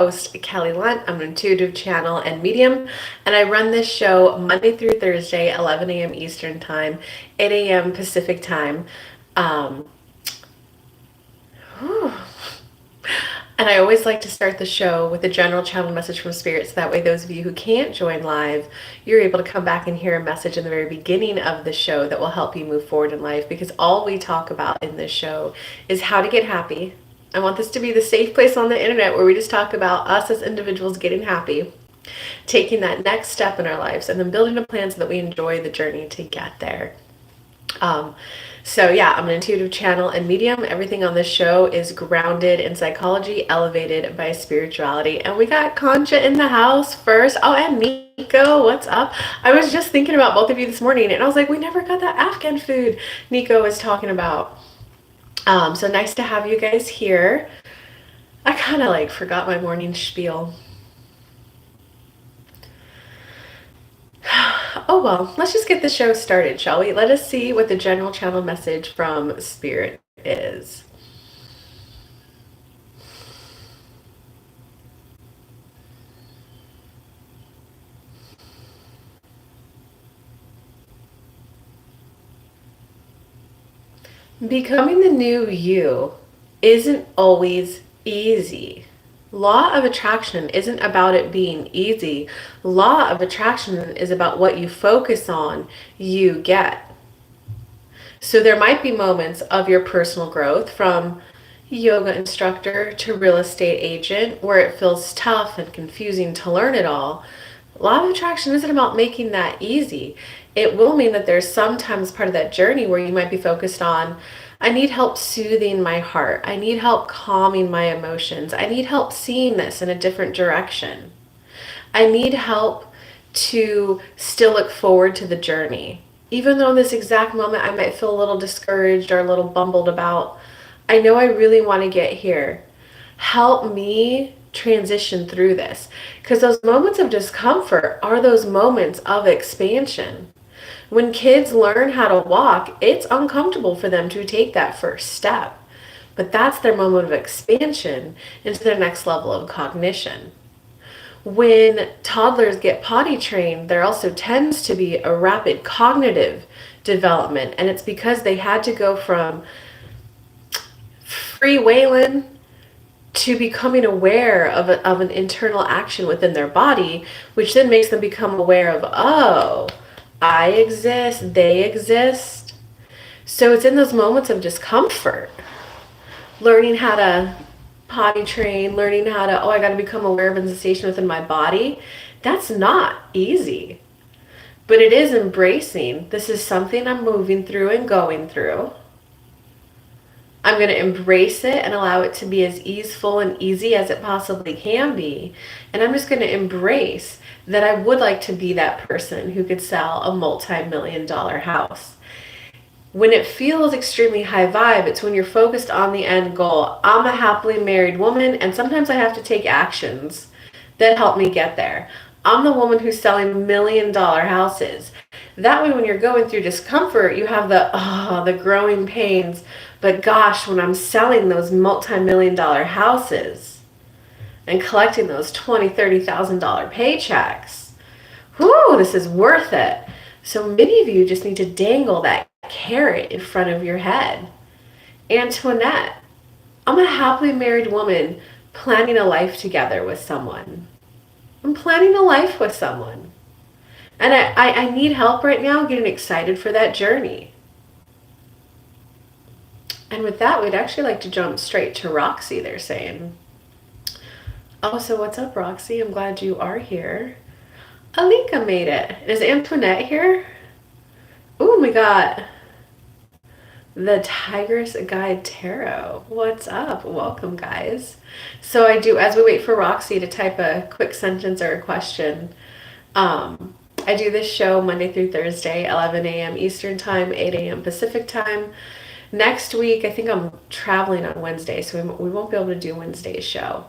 host, Kelly Lunt. I'm an intuitive channel and medium, and I run this show Monday through Thursday, 11 a.m. Eastern Time, 8 a.m. Pacific Time. Um, and I always like to start the show with a general channel message from Spirit, so that way those of you who can't join live, you're able to come back and hear a message in the very beginning of the show that will help you move forward in life, because all we talk about in this show is how to get happy. I want this to be the safe place on the internet where we just talk about us as individuals getting happy, taking that next step in our lives, and then building a plan so that we enjoy the journey to get there. So yeah, I'm an intuitive channel and medium. Everything on this show is grounded in psychology, elevated by spirituality. And we got Concha in the house first. Oh, and Nico, what's up? I was just thinking about both of you this morning, and I was like, we never got that Afghan food Nico was talking about. So nice to have you guys here. I kind of forgot my morning spiel. Oh well, let's just get the show started, shall we? Let us see what the general channel message from Spirit is. Becoming the new you isn't always easy. Law of attraction isn't about it being easy. Law of attraction is about what you focus on, you get. So there might be moments of your personal growth, from yoga instructor to real estate agent, where it feels tough and confusing to learn it all. Law of attraction isn't about making that easy. It will mean that there's sometimes part of that journey where you might be focused on, I need help soothing my heart. I need help calming my emotions. I need help seeing this in a different direction. I need help to still look forward to the journey. Even though in this exact moment I might feel a little discouraged or a little bumbled about, I know I really want to get here. Help me transition through this. Because those moments of discomfort are those moments of expansion. When kids learn how to walk, it's uncomfortable for them to take that first step. But that's their moment of expansion into their next level of cognition. When toddlers get potty trained, there also tends to be a rapid cognitive development. And it's because they had to go from freewheeling to becoming aware of an internal action within their body, which then makes them become aware of, oh, I exist, they exist. So it's in those moments of discomfort, learning how to potty train, learning how to, I got to become aware of a sensation within my body. That's not easy. But it is embracing, this is something I'm moving through and going through. I'm going to embrace it and allow it to be as easeful and easy as it possibly can be. And I'm just going to embrace that I would like to be that person who could sell a multi-million-dollar house. When it feels extremely high vibe, it's when you're focused on the end goal. I'm a happily married woman, and sometimes I have to take actions that help me get there. I'm the woman who's selling $1 million houses. That way, when you're going through discomfort, you have the growing pains. But gosh, when I'm selling those multi-million-dollar houses and collecting those $20,000, $30,000 paychecks, whoo, this is worth it. So many of you just need to dangle that carrot in front of your head. Antoinette, I'm a happily married woman planning a life together with someone. I'm planning a life with someone. And I need help right now getting excited for that journey. And with that, we'd actually like to jump straight to Roxy, they're saying. Oh, so what's up, Roxy? I'm glad you are here. Alika made it. Is Antoinette here? Ooh, we got the Tigress Guide Tarot. What's up? Welcome, guys. So I do, as we wait for Roxy to type a quick sentence or a question, I do this show Monday through Thursday, 11 a.m. Eastern Time, 8 a.m. Pacific Time. Next week, I think I'm traveling on Wednesday, so we won't be able to do Wednesday's show.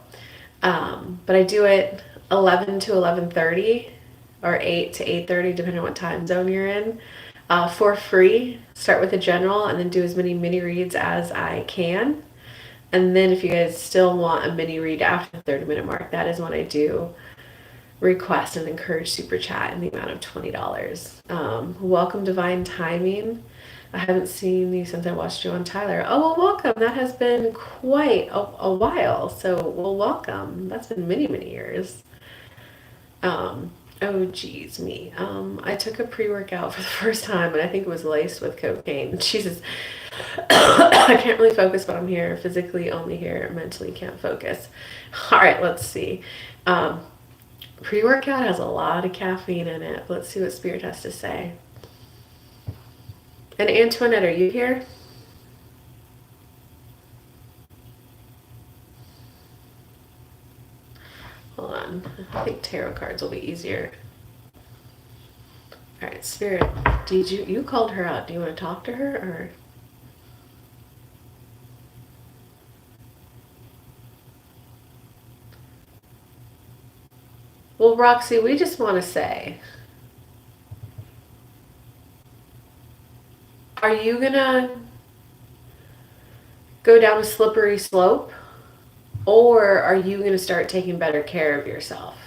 But I do it 11 to 11:30 or 8 to 8:30, depending on what time zone you're in, for free. Start with a general and then do as many mini reads as I can. And then if you guys still want a mini read after the 30-minute mark, that is when I do request and encourage super chat in the amount of $20. Welcome, Divine Timing. I haven't seen you since I watched you on Tyler. Oh, well, welcome. That has been quite a while. So, well, welcome. That's been many, many years. Oh, geez, me. I took a pre-workout for the first time, and I think it was laced with cocaine. Jesus, I can't really focus when I'm here. Physically only here. Mentally can't focus. All right, let's see. Pre-workout has a lot of caffeine in it. Let's see what Spirit has to say. And Antoinette, are you here? Hold on. I think tarot cards will be easier. All right, Spirit, did you called her out. Do you want to talk to her or? Well, Roxy, we just want to say, are you gonna go down a slippery slope, or are you gonna start taking better care of yourself?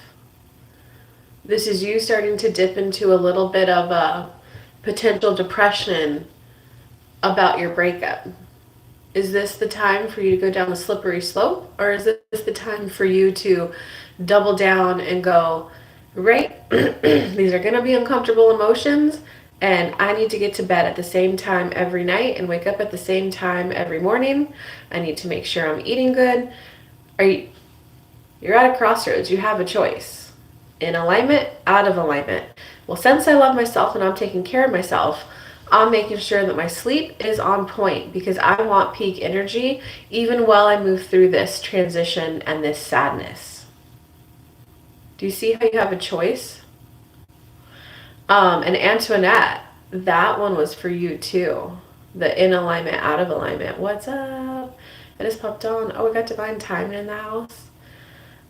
This is you starting to dip into a little bit of a potential depression about your breakup. Is this the time for you to go down the slippery slope, or is this the time for you to double down and go, right, these are going to be uncomfortable emotions, and I need to get to bed at the same time every night and wake up at the same time every morning. I need to make sure I'm eating good. You're at a crossroads. You have a choice. In alignment, out of alignment. Well, since I love myself and I'm taking care of myself, I'm making sure that my sleep is on point because I want peak energy even while I move through this transition and this sadness. Do you see how you have a choice? And Antoinette, that one was for you too. The in alignment, out of alignment. What's up? I just popped on. Oh, we got Divine Timing in the house.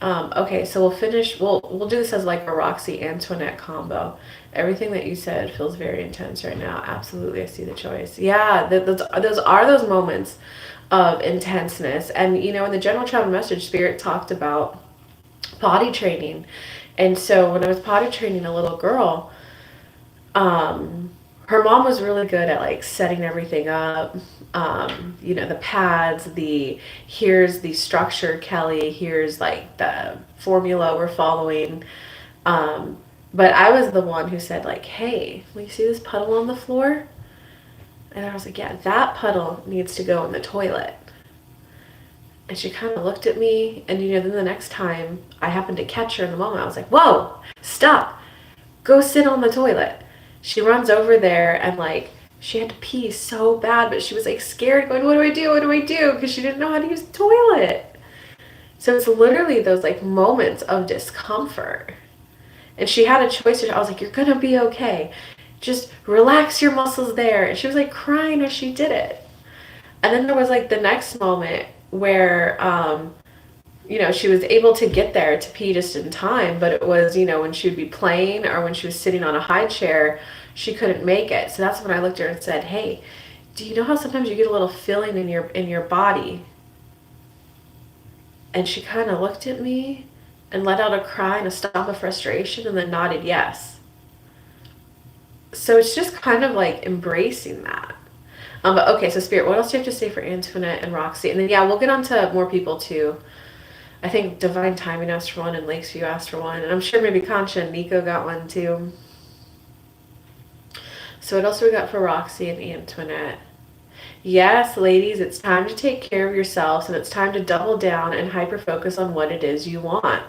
Okay, so we'll finish. We'll do this as like a Roxy Antoinette combo. Everything that you said feels very intense right now. Absolutely, I see the choice. Yeah, those are those moments of intenseness. And you know, in the general travel message, Spirit talked about potty training. And so when I was potty training a little girl, her mom was really good at like setting everything up. You know, the pads, here's the structure, Kelly, here's like the formula we're following. But I was the one who said like, hey, will you see this puddle on the floor? And I was like, yeah, that puddle needs to go in the toilet. And she kind of looked at me, and you know, then the next time I happened to catch her in the moment, I was like, whoa, stop, go sit on the toilet. She runs over there and like, she had to pee so bad, but she was like scared going, what do I do? What do I do? Because she didn't know how to use the toilet. So it's literally those like moments of discomfort. And she had a choice. I was like, you're going to be okay. Just relax your muscles there. And she was like crying as she did it. And then there was like the next moment where, you know, she was able to get there to pee just in time, but it was, you know, when she would be playing or when she was sitting on a high chair, she couldn't make it. So that's when I looked at her and said, hey, do you know how sometimes you get a little feeling in your body? And she kind of looked at me and let out a cry and a stomp of frustration and then nodded yes. So it's just kind of like embracing that. But okay, so Spirit, what else do you have to say for Antoinette and Roxy? And then, yeah, we'll get on to more people too. I think Divine Timing asked for one and Lakesview asked for one. And I'm sure maybe Concha and Nico got one too. So what else we got for Roxy and Antoinette? Yes, ladies, it's time to take care of yourselves and it's time to double down and hyper focus on what it is you want.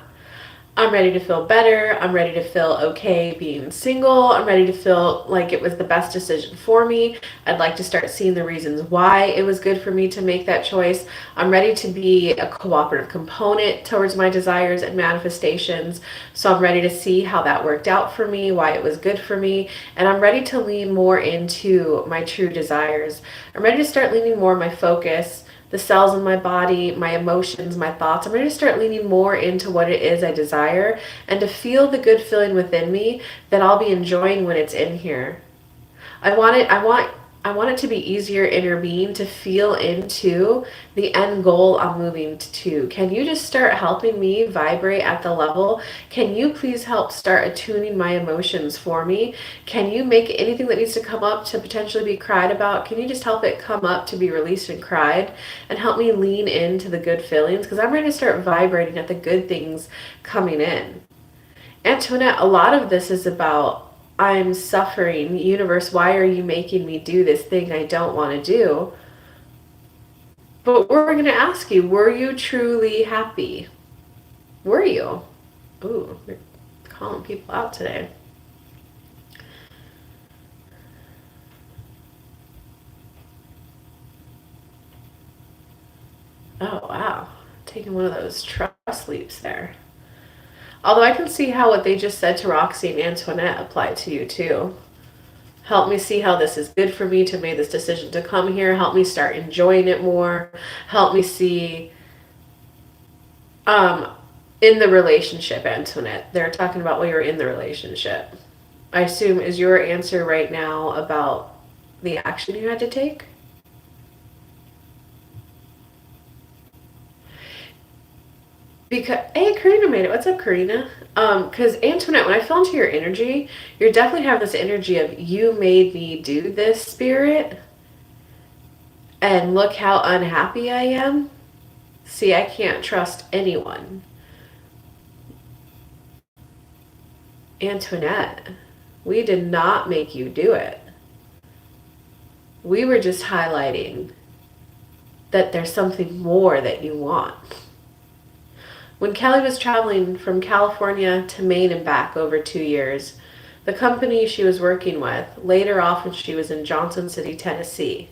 I'm ready to feel better. I'm ready to feel okay being single. I'm ready to feel like it was the best decision for me. I'd like to start seeing the reasons why it was good for me to make that choice. I'm ready to be a cooperative component towards my desires and manifestations. So I'm ready to see how that worked out for me, why it was good for me. And I'm ready to lean more into my true desires. I'm ready to start leaning more on my focus, the cells in my body, my emotions, my thoughts. I'm ready to start leaning more into what it is I desire and to feel the good feeling within me that I'll be enjoying when it's in here. I want I want it to be easier in your being to feel into the end goal I'm moving to. Can you just start helping me vibrate at the level? Can you please help start attuning my emotions for me? Can you make anything that needs to come up to potentially be cried about? Can you just help it come up to be released and cried, and help me lean into the good feelings? Because I'm ready to start vibrating at the good things coming in. Antoinette, a lot of this is about, I'm suffering. Universe, why are you making me do this thing I don't want to do? But we're going to ask you, were you truly happy? Were you? Ooh, we're calling people out today. Oh, wow. Taking one of those trust leaps there. Although I can see how what they just said to Roxy and Antoinette applied to you too. Help me see how this is good for me to make this decision to come here. Help me start enjoying it more. Help me see in the relationship, Antoinette. They're talking about while you're in the relationship. I assume is your answer right now about the action you had to take? Because, hey, Karina made it. What's up, Karina? Because Antoinette, when I fell into your energy, you're definitely having this energy of, you made me do this, spirit, and look how unhappy I am. See, I can't trust anyone. Antoinette, we did not make you do it. We were just highlighting that there's something more that you want. When Kelly was traveling from California to Maine and back over 2 years, the company she was working with laid her off when she was in Johnson City, Tennessee.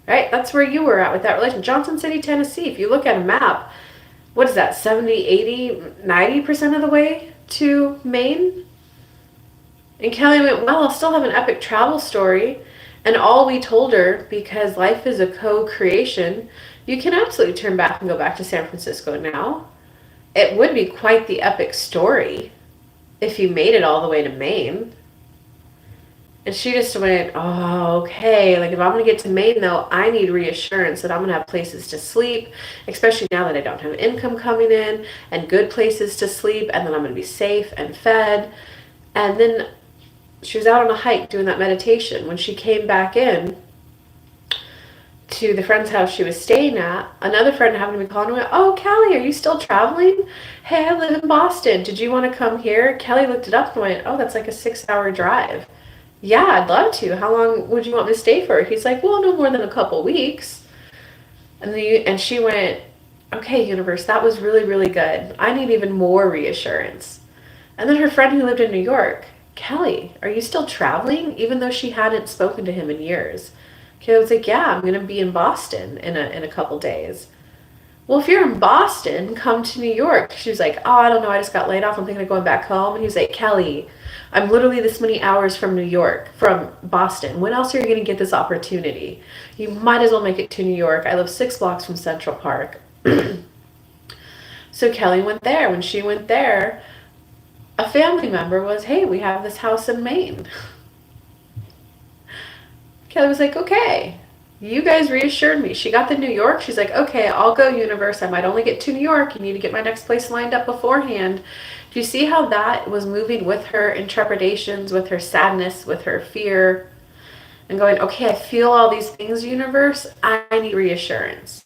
Right? That's where you were at with that relation. Johnson City, Tennessee. If you look at a map, what is that, 70, 80, 90% of the way to Maine? And Kelly went, well, I'll still have an epic travel story. And all we told her, because life is a co-creation, you can absolutely turn back and go back to San Francisco now. It would be quite the epic story if you made it all the way to Maine. And she just went, oh, okay. Like, if I'm going to get to Maine, though, I need reassurance that I'm going to have places to sleep, especially now that I don't have income coming in, and good places to sleep, and then I'm going to be safe and fed. And then she was out on a hike doing that meditation. When she came back in to the friend's house she was staying at, another friend happened to be calling and went, oh, Kelly, are you still traveling? Hey, I live in Boston. Did you want to come here? Kelly looked it up and went, oh, that's like a 6-hour drive. Yeah, I'd love to. How long would you want me to stay for? He's like, well, no more than a couple weeks. And she went, okay, universe, that was really, really good. I need even more reassurance. And then her friend who lived in New York, Kelly, are you still traveling? Even though she hadn't spoken to him in years. Kelly was like, yeah, I'm going to be in Boston in a couple days. Well, if you're in Boston, come to New York. She was like, oh, I don't know. I just got laid off. I'm thinking of going back home. And he was like, Kelly, I'm literally this many hours from New York, from Boston. When else are you going to get this opportunity? You might as well make it to New York. I live 6 blocks from Central Park. So Kelly went there. When she went there, a family member was, hey, we have this house in Maine. Kelly was like, okay, you guys reassured me. She got to New York. She's like, okay, I'll go, universe. I might only get to New York. You need to get my next place lined up beforehand. Do you see how that was moving with her intrepidations, with her sadness, with her fear, and going, okay, I feel all these things, universe. I need reassurance.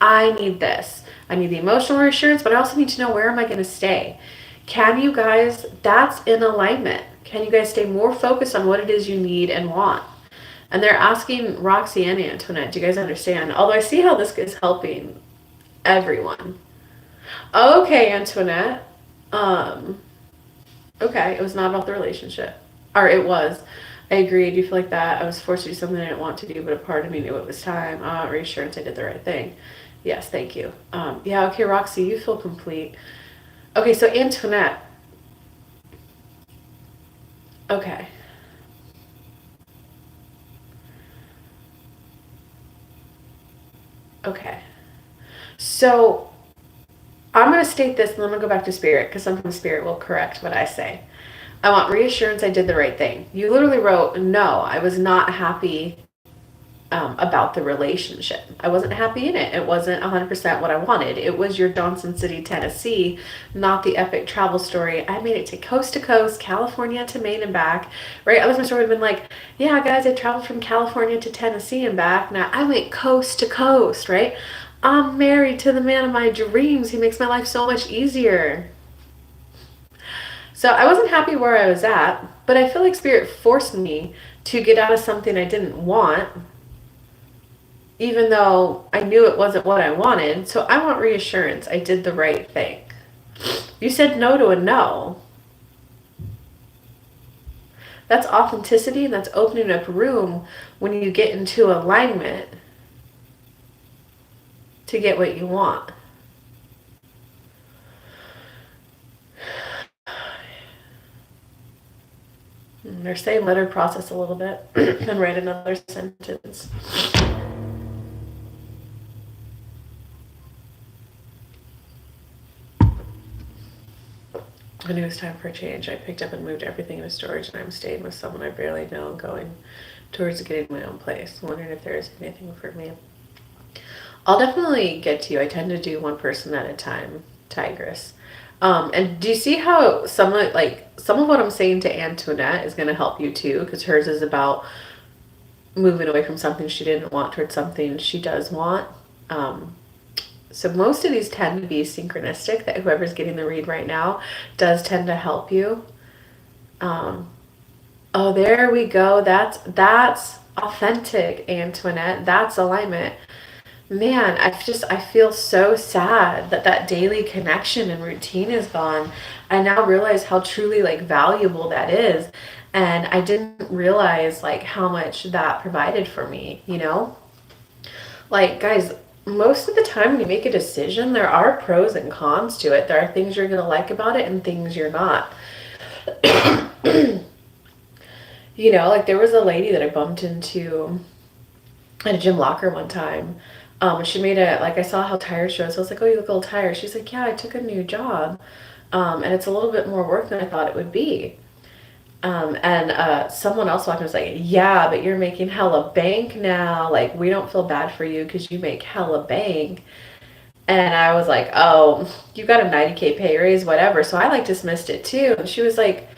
I need this. I need the emotional reassurance, but I also need to know, where am I going to stay? Can you guys, that's in alignment. Can you guys stay more focused on what it is you need and want? And they're asking Roxy and Antoinette, do you guys understand? Although I see how this is helping everyone. Okay, Antoinette. Okay, it was not about the relationship. Or it was. I agreed. You feel like that. I was forced to do something I didn't want to do, but a part of me knew it was time. Reassurance I did the right thing. Yes, thank you. Yeah, okay, Roxy, you feel complete. Okay, so Antoinette. Okay. Okay. So I'm going to state this and then I'm going to go back to spirit, because sometimes spirit will correct what I say. I want reassurance I did the right thing. You literally wrote, no, I was not happy about the relationship. I wasn't happy in it. It wasn't 100% what I wanted. It was your Johnson City, Tennessee, not the epic travel story. I made it to coast, California to Maine and back, right? Otherwise, my story would have been like, yeah, guys, I traveled from California to Tennessee and back. Now I went coast to coast, right? I'm married to the man of my dreams. He makes my life so much easier. So I wasn't happy where I was at, but I feel like Spirit forced me to get out of something I didn't want, even though I knew it wasn't what I wanted. So I want reassurance I did the right thing. You said no to a no. That's authenticity, and that's opening up room when you get into alignment to get what you want. They're saying let her process a little bit and write another sentence. I knew it was time for a change. I picked up and moved everything into storage, and I'm staying with someone I barely know and going towards getting my own place. Wondering if there is anything for me. I'll definitely get to you. I tend to do one person at a time, Tigress. And do you see how some of what I'm saying to Antoinette is going to help you too? Because hers is about moving away from something she didn't want towards something she does want. So most of these tend to be synchronistic, that whoever's getting the read right now does tend to help you. Oh, there we go. That's authentic, Antoinette. That's alignment. Man, I feel so sad that daily connection and routine is gone. I now realize how truly like valuable that is. And I didn't realize like how much that provided for me, you know? Like, guys, most of the time when you make a decision, there are pros and cons to it. There are things you're going to like about it and things you're not. You know, like there was a lady that I bumped into at a gym locker one time. She made I saw how tired she was. So I was like, oh, you look a little tired. She's like, yeah, I took a new job. And it's a little bit more work than I thought it would be. And someone else walked in and was like, yeah, but you're making hella bank now. Like, we don't feel bad for you because you make hella bank. And I was like, oh, you got a 90K pay raise, whatever. So I like dismissed it too. And she was like,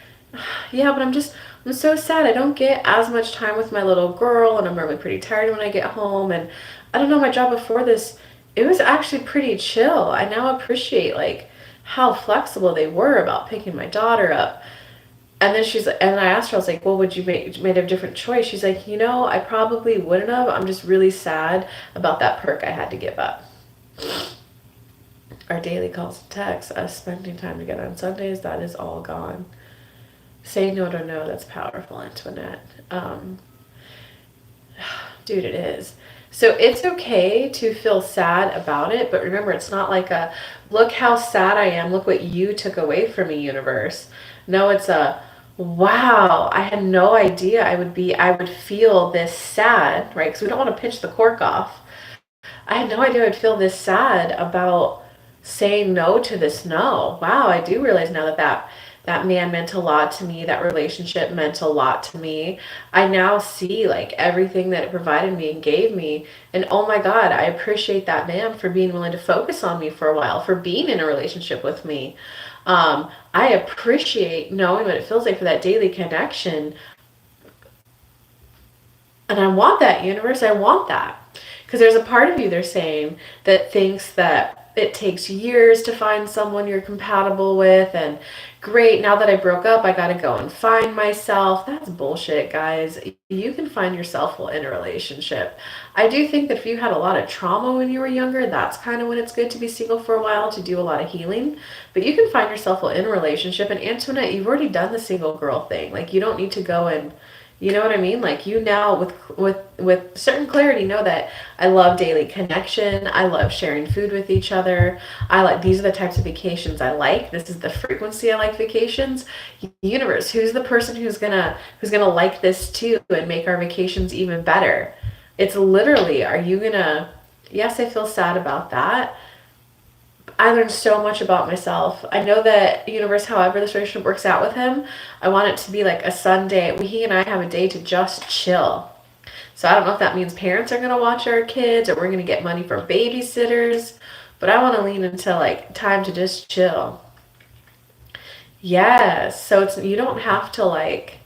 yeah, but I'm so sad. I don't get as much time with my little girl, and I'm normally pretty tired when I get home. And I don't know, my job before this, it was actually pretty chill. I now appreciate like how flexible they were about picking my daughter up. And then and I asked her, I was like, well, would you made a different choice? She's like, you know, I probably wouldn't have. I'm just really sad about that perk I had to give up. Our daily calls and texts, us spending time together on Sundays, that is all gone. Say no to no, that's powerful, Antoinette. Dude, it is. So it's okay to feel sad about it, but remember, it's not like a, look how sad I am, look what you took away from me, universe. No, it's a, wow, I had no idea I would feel this sad, right? Because we don't want to pinch the cork off. I had no idea I'd feel this sad about saying no to this no. Wow, I do realize now that man meant a lot to me. That relationship meant a lot to me. I now see like everything that it provided me and gave me. And oh my God, I appreciate that man for being willing to focus on me for a while, for being in a relationship with me. I appreciate knowing what it feels like for that daily connection. And I want that, universe. I want that. Because there's a part of you, they're saying, that thinks that it takes years to find someone you're compatible with, and great, now that I broke up, I gotta go and find myself. That's bullshit, guys. You can find yourself while in a relationship. I do think that if you had a lot of trauma when you were younger, that's kind of when it's good to be single for a while, to do a lot of healing. But you can find yourself while in a relationship. And Antoinette, you've already done the single girl thing. Like, you don't need to go and, you know what I mean? Like, you now with certain clarity know that I love daily connection. I love sharing food with each other. These are the types of vacations I like. This is the frequency I like vacations. Universe, who's the person who's gonna like this too and make our vacations even better? It's literally, are you gonna, yes, I feel sad about that. I learned so much about myself. I know that universe, however this relationship works out with him, I want it to be like a Sunday. He and I have a day to just chill. So I don't know if that means parents are going to watch our kids or we're going to get money for babysitters, but I want to lean into like time to just chill. Yes. So it's, you don't have to like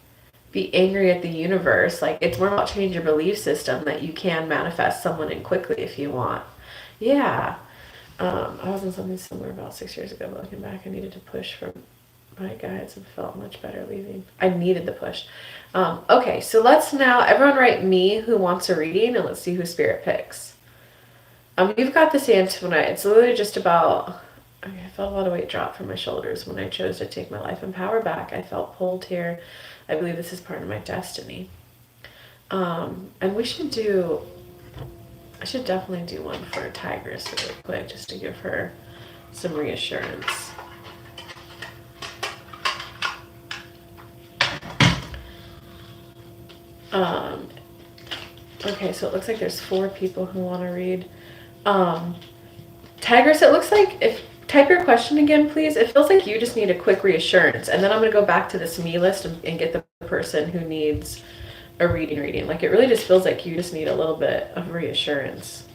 be angry at the universe. Like it's more about changing your belief system that you can manifest someone in quickly if you want. Yeah. I was in something similar about 6 years ago, but looking back, I needed to push for my guides and felt much better leaving. I needed the push. Okay, so let's now, everyone write me who wants a reading, and let's see who Spirit picks. You've got this Antoinette. It's literally just about, okay, I felt a lot of weight drop from my shoulders when I chose to take my life and power back. I felt pulled here. I believe this is part of my destiny. And we should do, I should definitely do one for Tigress really quick, just to give her some reassurance. Okay, so it looks like there's 4 people who want to read. Tigress, it looks like, if type your question again, please. It feels like you just need a quick reassurance. And then I'm going to go back to this me list and get the person who needs a reading. Like, it really just feels like you just need a little bit of reassurance.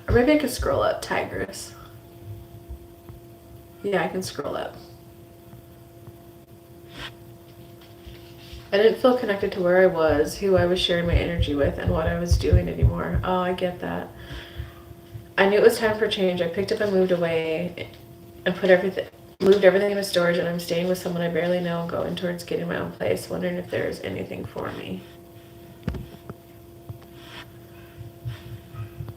Or maybe I could scroll up, Tigress. Yeah, I can scroll up. I didn't feel connected to where I was, who I was sharing my energy with, and what I was doing anymore. Oh, I get that. I knew it was time for change. I picked up and moved away and moved everything into storage, and I'm staying with someone I barely know, going towards getting my own place, wondering if there's anything for me.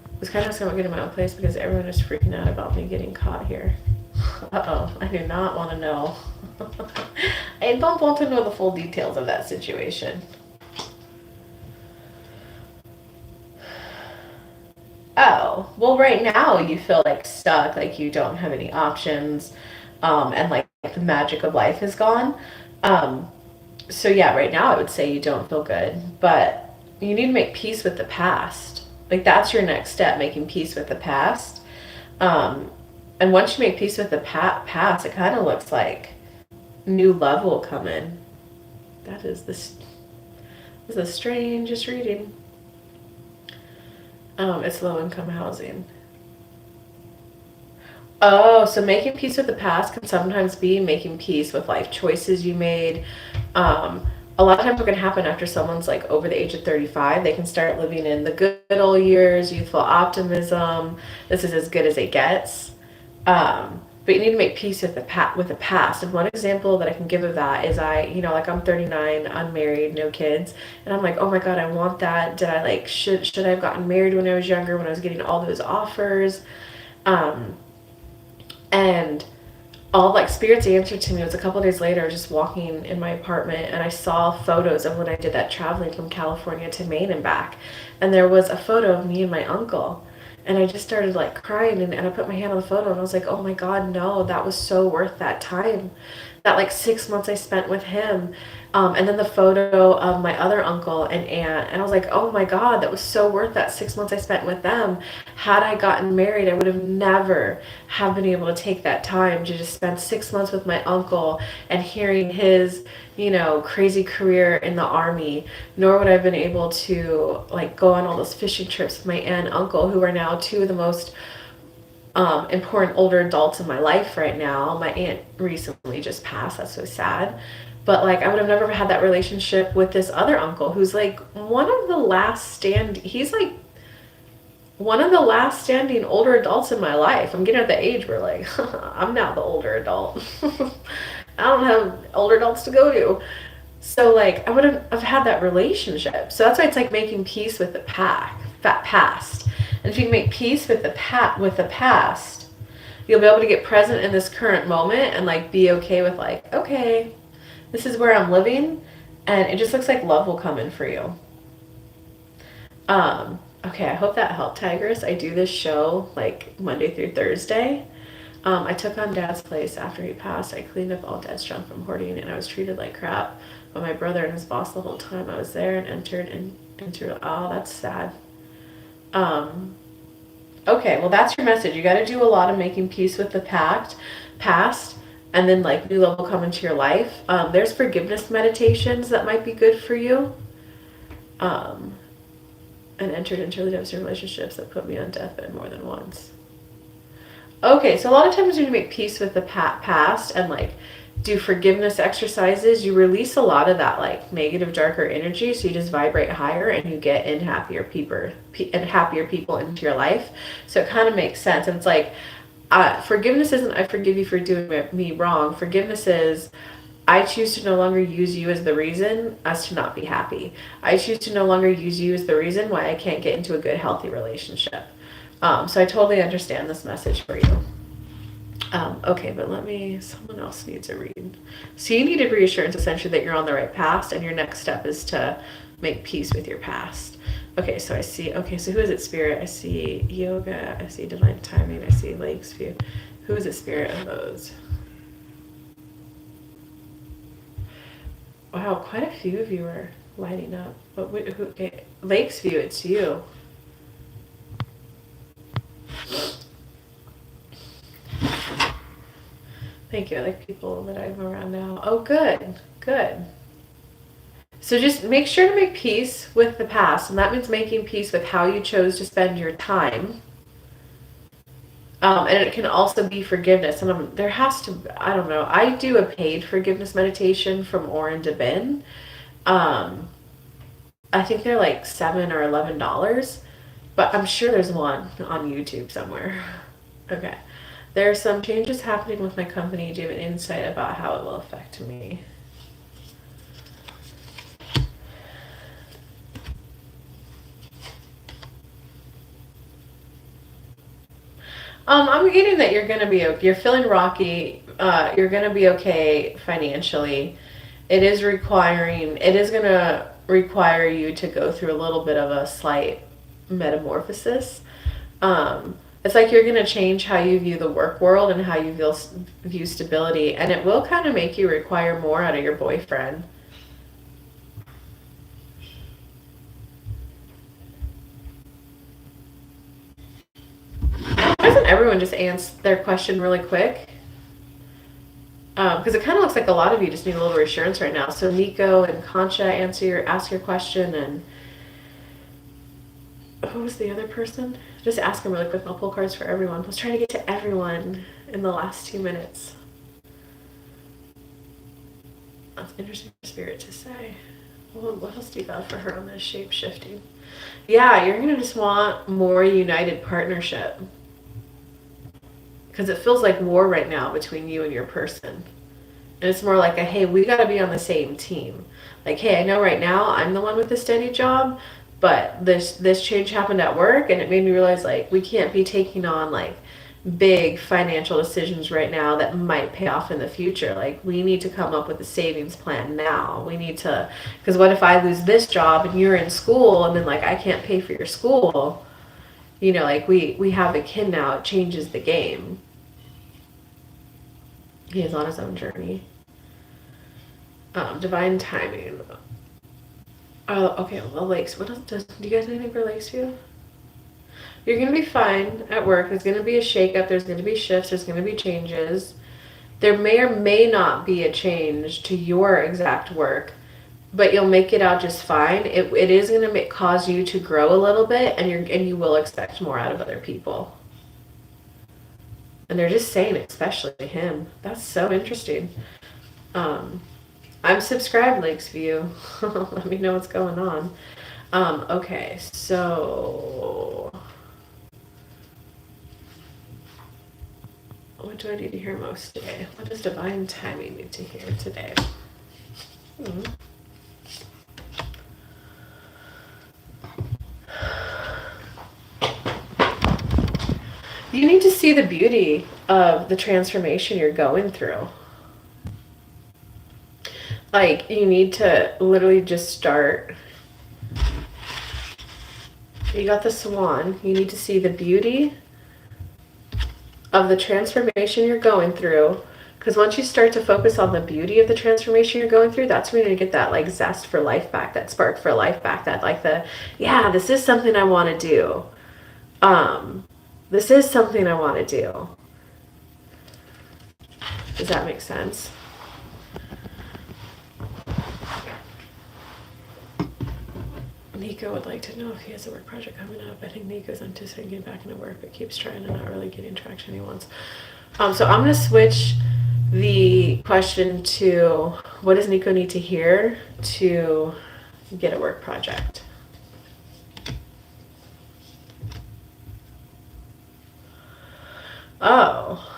I was kind of asking about getting my own place because everyone is freaking out about me getting caught here. Uh-oh, I do not want to know. I don't want to know the full details of that situation. Oh, well, right now you feel like stuck, like you don't have any options, and like the magic of life is gone. Um, so yeah, right now I would say you don't feel good, but you need to make peace with the past. Like that's your next step, making peace with the past. Um, and once you make peace with the past, it kind of looks like new love will come in. That is the strangest reading. It's low income housing. Oh, so making peace with the past can sometimes be making peace with life choices you made. A lot of times what can happen after someone's like over the age of 35, they can start living in the good old years, youthful optimism. This is as good as it gets. But you need to make peace with the past. And one example that I can give of that is like I'm 39, unmarried, no kids, and I'm like, oh my god, I want that. Did I like should I have gotten married when I was younger, when I was getting all those offers? And all like Spirit's answer to me was a couple days later. I was just walking in my apartment and I saw photos of when I did that traveling from California to Maine and back, and there was a photo of me and my uncle. And I just started like crying, and I put my hand on the photo and I was like, oh my god, no, that was so worth that time, that like 6 months I spent with him. And then the photo of my other uncle and aunt, and I was like, oh my god, that was so worth that 6 months I spent with them. Had I gotten married, I would have never have been able to take that time to just spend 6 months with my uncle and hearing his crazy career in the army, nor would I have been able to like go on all those fishing trips with my aunt and uncle, who are now 2 of the most important older adults in my life right now. My aunt recently just passed. That's so sad. But like I would have never had that relationship with this other uncle, who's like he's like one of the last standing older adults in my life. I'm getting at the age where like I'm now the older adult. I don't have older adults to go to. So like I wouldn't have had that relationship. So that's why it's like making peace with the past. And if you can make peace with the past, you'll be able to get present in this current moment and like be okay with like, okay, this is where I'm living, and it just looks like love will come in for you. Okay, I hope that helped, Tigress. I do this show like Monday through Thursday. I took on Dad's place after he passed. I cleaned up all Dad's junk from hoarding, and I was treated like crap by my brother and his boss the whole time I was there, and entered Oh, that's sad. Okay, well, that's your message. You got to do a lot of making peace with the past, and then like new level come into your life. There's forgiveness meditations that might be good for you. Um, and entered into really devastating relationships that put me on deathbed more than once. Okay, so a lot of times when you make peace with the past and like do forgiveness exercises, you release a lot of that like negative, darker energy. So you just vibrate higher and you get in happier people into your life. So it kind of makes sense. And it's like forgiveness isn't I forgive you for doing me wrong. Forgiveness is I choose to no longer use you as the reason as to not be happy. I choose to no longer use you as the reason why I can't get into a good, healthy relationship. So I totally understand this message for you. Okay, but someone else needs a read. So you needed reassurance essentially that you're on the right path and your next step is to make peace with your past. Okay, so who is it, Spirit? I see yoga, I see divine timing, I see Lakes View. Who is it, Spirit, of those? Wow, quite a few of you are lighting up. But okay, Lakes View, it's you. Thank you. I like people that I'm around now. Oh, good. So just make sure to make peace with the past, and that means making peace with how you chose to spend your time. And it can also be forgiveness. And there has to, I don't know, I do a paid forgiveness meditation from Oren Devin. I think they're like $7 or $11, but I'm sure there's one on YouTube somewhere. Okay. There are some changes happening with my company. Do you have an insight about how it will affect me? I'm getting that you're feeling rocky. You're gonna be okay financially. It is gonna require you to go through a little bit of a slight metamorphosis. It's like you're gonna change how you view the work world and how you view stability, and it will kind of make you require more out of your boyfriend. Doesn't everyone just answer their question really quick? Because it kind of looks like a lot of you just need a little reassurance right now. So Nico and Concha ask your question, and who was the other person? Just ask them really quick. I'll pull cards for everyone. Let's try to get to everyone in the last 2 minutes. That's interesting Spirit to say. Well, what else do you got for her on this shape shifting? Yeah, you're gonna just want more united partnership. Because it feels like war right now between you and your person. And it's more like hey, we got to be on the same team. Like, hey, I know right now I'm the one with the steady job, but this change happened at work, and it made me realize like we can't be taking on like big financial decisions right now that might pay off in the future. Like, we need to come up with a savings plan now. We need to, because what if I lose this job and you're in school and then like I can't pay for your school? You know, like we have a kid now. It changes the game. He is on his own journey. Divine timing. Oh, okay. Well, Lakes. What else do you guys have anything for Lakesview? You're gonna be fine at work. There's gonna be a shakeup. There's gonna be shifts. There's gonna be changes. There may or may not be a change to your exact work, but you'll make it out just fine. It is gonna cause you to grow a little bit, and you will expect more out of other people. And they're just saying, especially him. That's so interesting. I'm subscribed, Lakesview. Let me know what's going on. Okay, so what do I need to hear most today? What does divine timing need to hear today? You need to see the beauty of the transformation you're going through. Like, you need to literally just start. You got the swan. You need to see the beauty of the transformation you're going through, Because once you start to focus on the beauty of the transformation you're going through, that's when you're going to get that like zest for life back, that spark for life back, that like yeah, this is something I want to do. This is something I want to do. Does that make sense? Nico would like to know if he has a work project coming up. I think Nico's anticipating getting back into work, but keeps trying and not really getting traction he wants. So I'm going to switch the question to what does Nico need to hear to get a work project? Oh.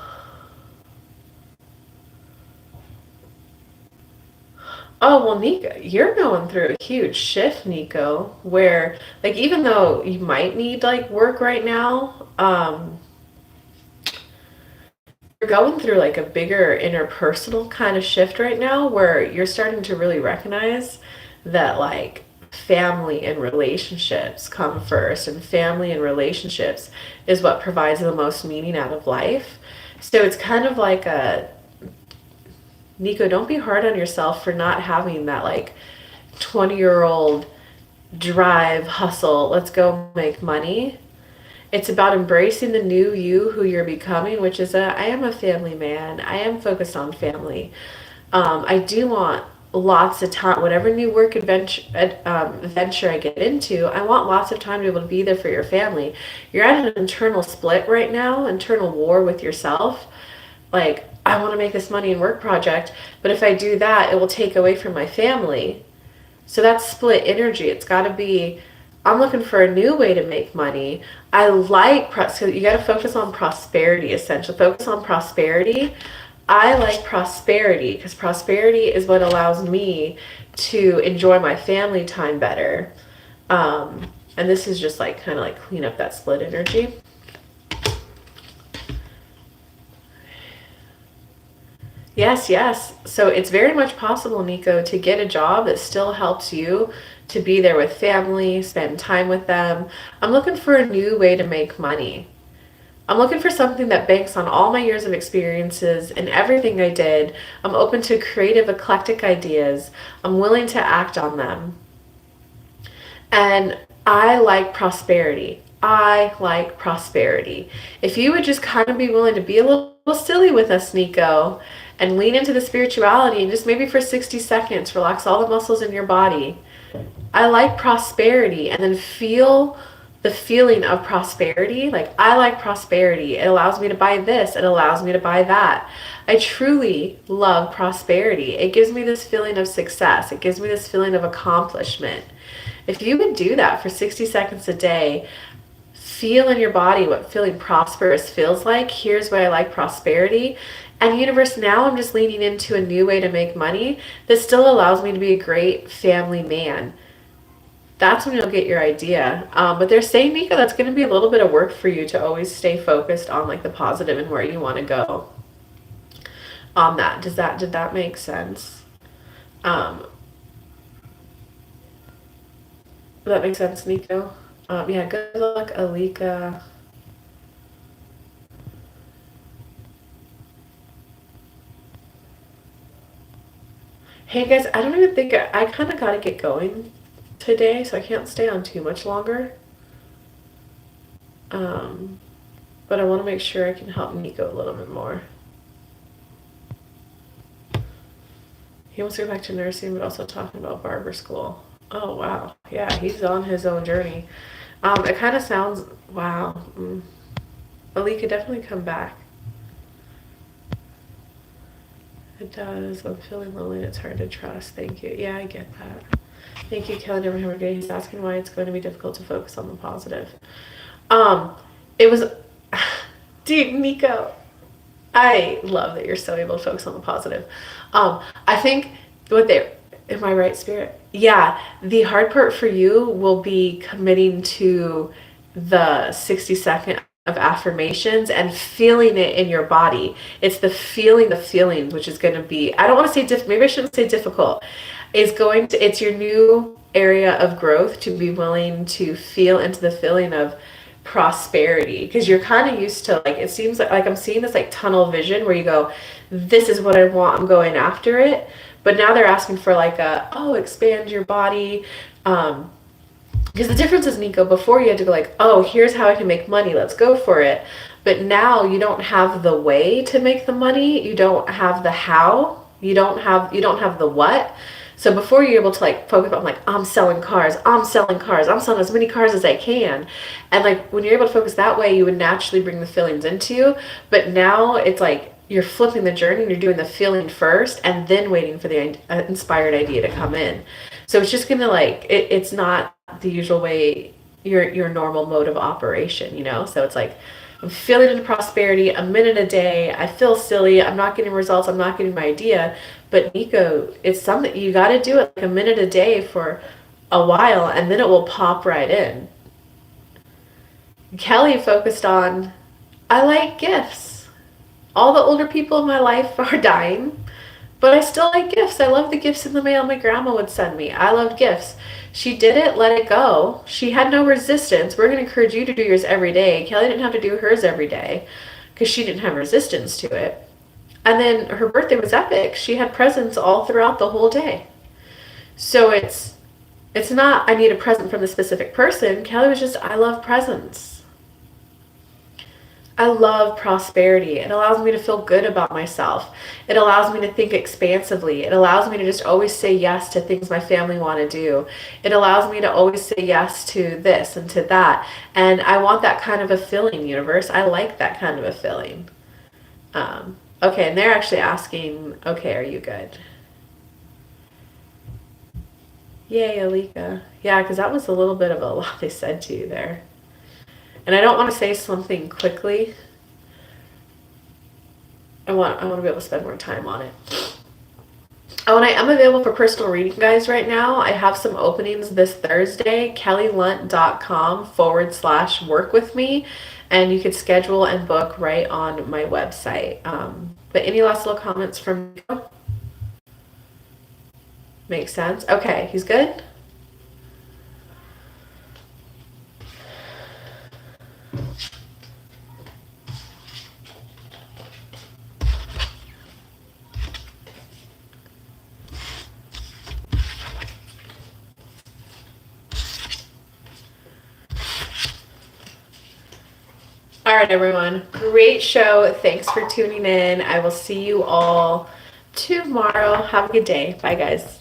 Oh, well, Nico, you're going through a huge shift, Nico, where, like, even though you might need, like, work right now, you're going through, like, a bigger interpersonal kind of shift right now where you're starting to really recognize that, like, family and relationships come first, and family and relationships is what provides the most meaning out of life. So it's kind of like a Nico, don't be hard on yourself for not having that like 20-year-old drive, hustle, let's go make money. It's about embracing the new you who you're becoming, which is I am a family man. I am focused on family. I do want lots of time, whatever new work venture I get into, I want lots of time to be able to be there for your family. You're at an internal split right now, internal war with yourself. Like, I want to make this money and work project, but if I do that, it will take away from my family. So that's split energy. It's got to be, I'm looking for a new way to make money. I like, so you got to focus on prosperity, essentially. Focus on prosperity. I like prosperity because prosperity is what allows me to enjoy my family time better. And this is just like kind of like clean up that split energy. Yes, yes. So it's very much possible, Nico, to get a job that still helps you to be there with family, spend time with them. I'm looking for a new way to make money. I'm looking for something that banks on all my years of experiences and everything I did. I'm open to creative, eclectic ideas. I'm willing to act on them. And I like prosperity. I like prosperity. If you would just kind of be willing to be a little silly with us, Nico, and lean into the spirituality and just maybe for 60 seconds, relax all the muscles in your body. I like prosperity, and then feel the feeling of prosperity. Like, I like prosperity. It allows me to buy this. It allows me to buy that. I truly love prosperity. It gives me this feeling of success. It gives me this feeling of accomplishment. If you would do that for 60 seconds a day, feel in your body what feeling prosperous feels like. Here's why I like prosperity. And universe, now I'm just leaning into a new way to make money that still allows me to be a great family man. That's when you'll get your idea. But they're saying, Nico, that's going to be a little bit of work for you to always stay focused on like the positive and where you want to go on that. Did that make sense? Does that make sense, Nico? Yeah, good luck, Alika. Hey guys, I don't even think I kind of got to get going today, so I can't stay on too much longer. But I want to make sure I can help Nico a little bit more. He wants to go back to nursing, but also talking about barber school. Oh, wow. Yeah, he's on his own journey. It kind of sounds, wow. Ali could definitely come back. It does. I'm feeling lonely. It's hard to trust. Thank you. Yeah, I get that. Thank you, Kelly. Never have a day. He's asking why it's going to be difficult to focus on the positive. It was, dude, Nico. I love that you're so able to focus on the positive. I think am I right, Spirit? Yeah, the hard part for you will be committing to the 60-second of affirmations and feeling it in your body. It's the feelings, which is going to be, I don't want to say maybe I shouldn't say difficult. It's your new area of growth to be willing to feel into the feeling of prosperity, because you're kind of used to, like, it seems like I'm seeing this like tunnel vision where you go, this is what I want, I'm going after it. But now they're asking for like expand your body. Because the difference is, Nico, before you had to go like, oh, here's how I can make money, let's go for it. But now you don't have the way to make the money, you don't have the how, you don't have the what. So before you're able to like focus on like, I'm selling cars, I'm selling as many cars as I can. And like when you're able to focus that way, you would naturally bring the feelings into you. But now it's like you're flipping the journey and you're doing the feeling first and then waiting for the inspired idea to come in. So it's just gonna like, it's not the usual way, your normal mode of operation, you know? So it's like, I'm feeling into prosperity a minute a day. I feel silly. I'm not getting results. I'm not getting my idea. But Nico, it's something you got to do it like a minute a day for a while, and then it will pop right in. Kelly focused on, I like gifts. All the older people in my life are dying, but I still like gifts. I love the gifts in the mail my grandma would send me. I loved gifts. She did it, let it go. She had no resistance. We're going to encourage you to do yours every day. Kelly didn't have to do hers every day because she didn't have resistance to it. And then her birthday was epic. She had presents all throughout the whole day. So it's not, I need a present from the specific person. Kelly was just, I love presents. I love prosperity. It allows me to feel good about myself. It allows me to think expansively. It allows me to just always say yes to things my family want to do. It allows me to always say yes to this and to that. And I want that kind of a feeling, universe. I like that kind of a feeling. Okay, and they're actually asking, okay, are you good? Yay, Alika. Yeah, because that was a little bit of a lot they said to you there. And I don't want to say something quickly. I want to be able to spend more time on it. Oh, and I am available for personal reading, guys, right now. I have some openings this Thursday, kellylunt.com/work with me. And you could schedule and book right on my website. But any last little comments from you? Makes sense? Okay, he's good? All right, everyone. Great show. Thanks for tuning in. I will see you all tomorrow. Have a good day. Bye, guys.